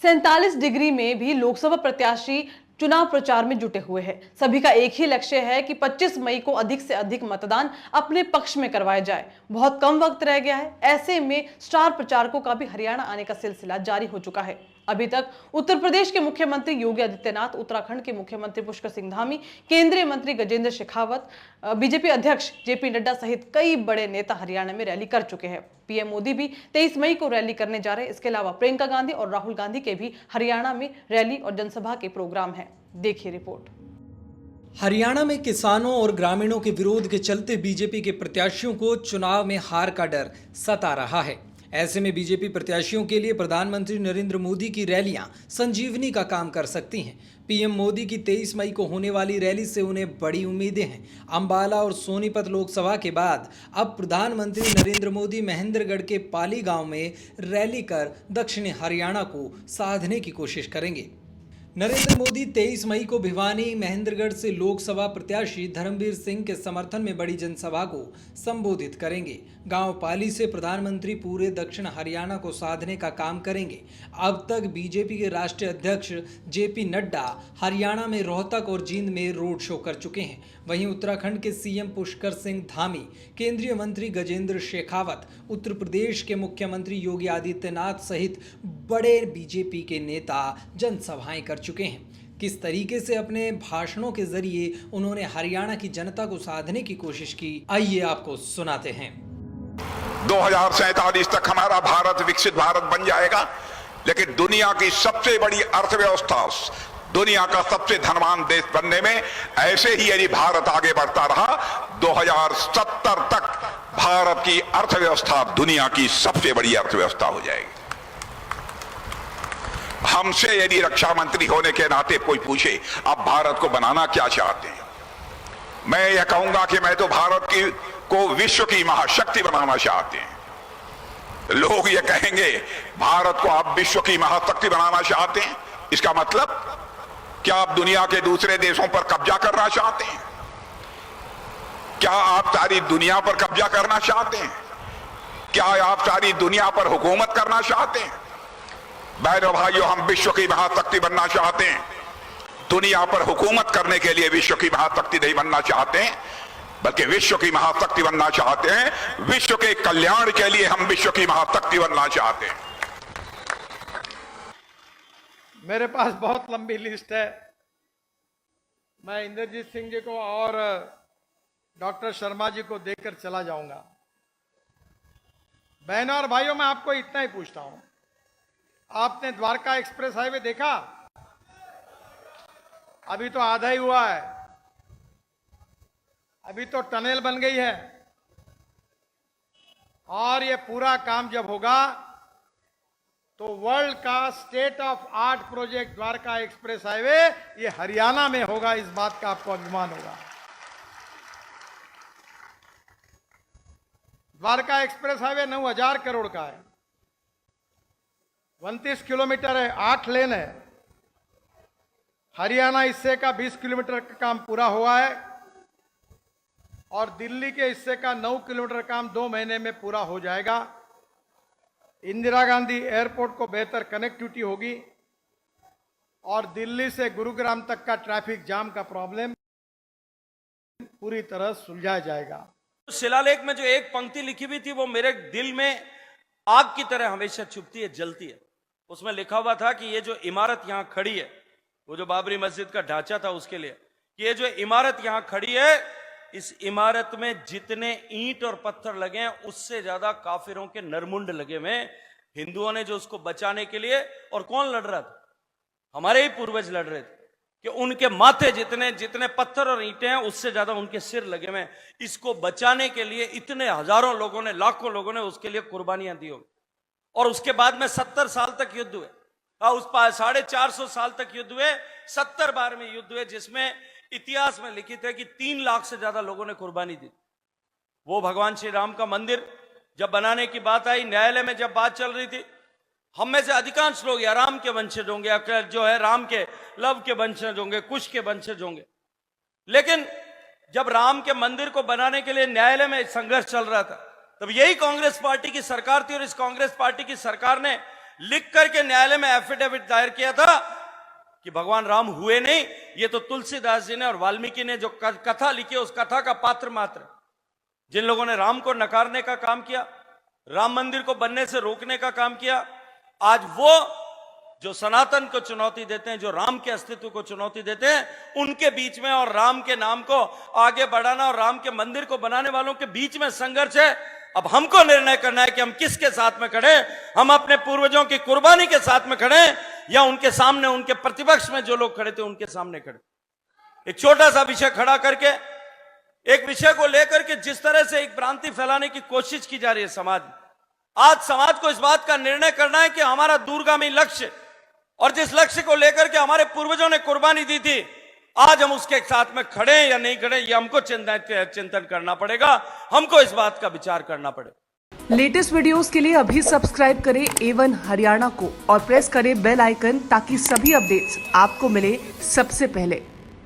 47 degree में भी लोकसभा प्रत्याशी चुनाव प्रचार में जुटे हुए हैं। सभी का एक ही लक्ष्य है कि 25 मई को अधिक से अधिक मतदान अपने पक्ष में करवाया जाए। बहुत कम वक्त रह गया है। ऐसे में स्टार प्रचारकों का भी हरियाणा आने का सिलसिला जारी हो चुका है। अभी तक उत्तर प्रदेश के मुख्यमंत्री योगी आदित्यनाथ, उत्तराखंड के मुख्यमंत्री पुष्कर सिंह धामी, केंद्रीय मंत्री गजेंद्र शेखावत, बीजेपी अध्यक्ष जेपी नड्डा सहित कई बड़े नेता हरियाणा में रैली कर चुके हैं। पीएम मोदी भी 23 मई को रैली करने जा रहे हैं। इसके अलावा प्रियंका गांधी और राहुल गांधी के भी हरियाणा में रैली और जनसभा के प्रोग्राम हैं। देखिए रिपोर्ट। हरियाणा में किसानों और ग्रामीणों के विरोध के चलते बीजेपी के प्रत्याशियों को चुनाव में हार का डर सता रहा है। ऐसे में बीजेपी प्रत्याशियों के लिए प्रधानमंत्री नरेंद्र मोदी की रैलियां संजीवनी का काम कर सकती हैं। पीएम मोदी की 23 मई को होने वाली रैली से उन्हें बड़ी उम्मीदें हैं। अंबाला और सोनीपत लोकसभा के बाद अब प्रधानमंत्री नरेंद्र मोदी महेंद्रगढ़ के पाली गांव में रैली कर दक्षिणी हरियाणा को साधने की कोशिश करेंगे। नरेंद्र मोदी 23 मई को भिवानी महेंद्रगढ़ से लोकसभा प्रत्याशी धर्मवीर सिंह के समर्थन में बड़ी जनसभा को संबोधित करेंगे। गांव पाली से प्रधानमंत्री पूरे दक्षिण हरियाणा को साधने का काम करेंगे। अब तक बीजेपी के राष्ट्रीय अध्यक्ष जेपी नड्डा हरियाणा में रोहतक और जींद में रोड शो कर चुके हैं। वहीं उत्तराखंड के सीएम पुष्कर सिंह धामी, केंद्रीय मंत्री गजेंद्र शेखावत, उत्तर प्रदेश के मुख्यमंत्री योगी आदित्यनाथ सहित बड़े बीजेपी के नेता जनसभाएं कर चुके हैं। किस तरीके से अपने भाषणों के जरिए उन्होंने हरियाणा की जनता को साधने की कोशिश की, आइए आपको सुनाते हैं। 2047 तक हमारा भारत विकसित भारत बन जाएगा, लेकिन दुनिया की सबसे बड़ी अर्थव्यवस्था, दुनिया का सबसे धनवान देश बनने में ऐसे ही यदि भारत आगे बढ़ता रहा, 2070 तक भारत की अर्थव्यवस्था दुनिया की सबसे बड़ी अर्थव्यवस्था हो जाएगी। हमसे यदि रक्षा मंत्री होने के नाते कोई पूछे आप भारत को बनाना क्या चाहते हैं, मैं यह कहूंगा कि मैं तो भारत को विश्व की महाशक्ति बनाना चाहते हैं। लोग ये कहेंगे भारत को आप विश्व की महाशक्ति बनाना चाहते हैं, इसका मतलब क्या आप दुनिया के दूसरे देशों पर कब्जा करना चाहते हैं? क्या आप सारी दुनिया पर कब्जा करना चाहते हैं? क्या आप सारी दुनिया पर हुकूमत करना चाहते हैं? बहनों भाइयों, हम विश्व की महाशक्ति बनना चाहते हैं। दुनिया पर हुकूमत करने के लिए विश्व की महाशक्ति नहीं बनना चाहते हैं, बल्कि विश्व की महाशक्ति बनना चाहते हैं। विश्व के कल्याण के लिए हम विश्व की महाशक्ति बनना चाहते हैं। मेरे पास बहुत लंबी लिस्ट है। मैं इंद्रजीत सिंह जी को और डॉक्टर शर्मा जी को देकर चला जाऊंगा। बहनों और भाइयों, मैं आपको इतना ही पूछता हूं, आपने द्वारका एक्सप्रेस हाईवे देखा? अभी तो आधा ही हुआ है, अभी तो टनल बन गई है, और ये पूरा काम जब होगा तो वर्ल्ड का state of art project Dwarka express highway ये हरियाणा में होगा। इस बात का आपको अभिमान होगा। द्वारका एक्सप्रेस हाईवे 9,000 करोड़ का है, 29 किलोमीटर है, 8 लेन है। हरियाणा हिस्से का 20 किलोमीटर का काम पूरा हुआ है और दिल्ली के हिस्से का 9 किलोमीटर काम 2 महीने में पूरा हो जाएगा। इंदिरा गांधी एयरपोर्ट को बेहतर कनेक्टिविटी होगी और दिल्ली से गुरुग्राम तक का ट्रैफिक जाम का प्रॉब्लम पूरी तरह सुलझाया जाएगा। शिलालेख में जो एक पंक्ति लिखी हुई थी वो मेरे दिल में आग की तरह हमेशा चुभती है, जलती है। उसमें लिखा हुआ था कि ये जो इमारत यहां खड़ी है, वो जो बाबरी मस्जिद का ढांचा था उसके लिए, ये जो इमारत यहां खड़ी है, इस इमारत में जितने ईंट और पत्थर लगे हैं उससे ज्यादा काफिरों के नरमुंड लगे हुए। हिंदुओं ने जो उसको बचाने के लिए, और कौन लड़ रहा था? हमारे ही पूर्वज लड़ रहे थे कि उनके माथे जितने पत्थर और ईंटें हैं उससे ज्यादा उनके सिर लगे हुए। इसको बचाने के लिए इतने हजारों लोगों ने, लाखों लोगों ने उसके लिए कुर्बानियां दी होगी। और उसके बाद में 70 साल तक युद्ध हुए, उस 450 साल तक युद्ध हुए, 70 बार में युद्ध हुए, जिसमें इतिहास में लिखित है कि 3 लाख से ज्यादा लोगों ने कुर्बानी दी। वो भगवान श्री राम का मंदिर जब बनाने की बात आई, न्यायालय में जब बात चल रही थी, हम में से अधिकांश लोग या राम के वंशज होंगे या जो है राम के लव के वंशज होंगे, कुश के वंशज होंगे। लेकिन जब राम के मंदिर को बनाने के लिए न्यायालय में संघर्ष चल रहा था, तब यही कांग्रेस पार्टी की सरकार थी और इस कांग्रेस पार्टी की सरकार ने लिख करके न्यायालय में एफिडेविट दायर किया था कि भगवान राम हुए नहीं, ये तो तुलसीदास जी ने और वाल्मीकि ने जो कथा लिखी उस कथा का पात्र मात्र। जिन लोगों ने राम को नकारने का काम किया, राम मंदिर को बनने से रोकने का काम किया, आज वो जो सनातन को चुनौती देते हैं, जो राम के अस्तित्व को चुनौती देते हैं, उनके बीच में और राम के नाम को आगे बढ़ाना और राम के मंदिर को बनाने वालों के बीच में संघर्ष है। अब हमको निर्णय करना है कि हम किसके साथ में खड़े, हम अपने पूर्वजों की कुर्बानी के साथ में खड़े या उनके सामने, उनके प्रतिपक्ष में जो लोग खड़े थे उनके सामने खड़े। एक छोटा सा विषय खड़ा करके, एक विषय को लेकर के जिस तरह से एक भ्रांति फैलाने की कोशिश की जा रही है समाज में, आज समाज को इस बात का निर्णय करना है कि हमारा दूरगामी लक्ष्य और जिस लक्ष्य को लेकर के हमारे पूर्वजों ने कुर्बानी दी थी, आज हम उसके साथ में खड़े या नहीं खड़े, ये हमको चिंतन करना पड़ेगा, हमको इस बात का विचार करना पड़ेगा। लेटेस्ट वीडियोस के लिए अभी सब्सक्राइब करें A1 हरियाणा को और प्रेस करें बेल आइकन ताकि सभी अपडेट्स आपको मिले सबसे पहले।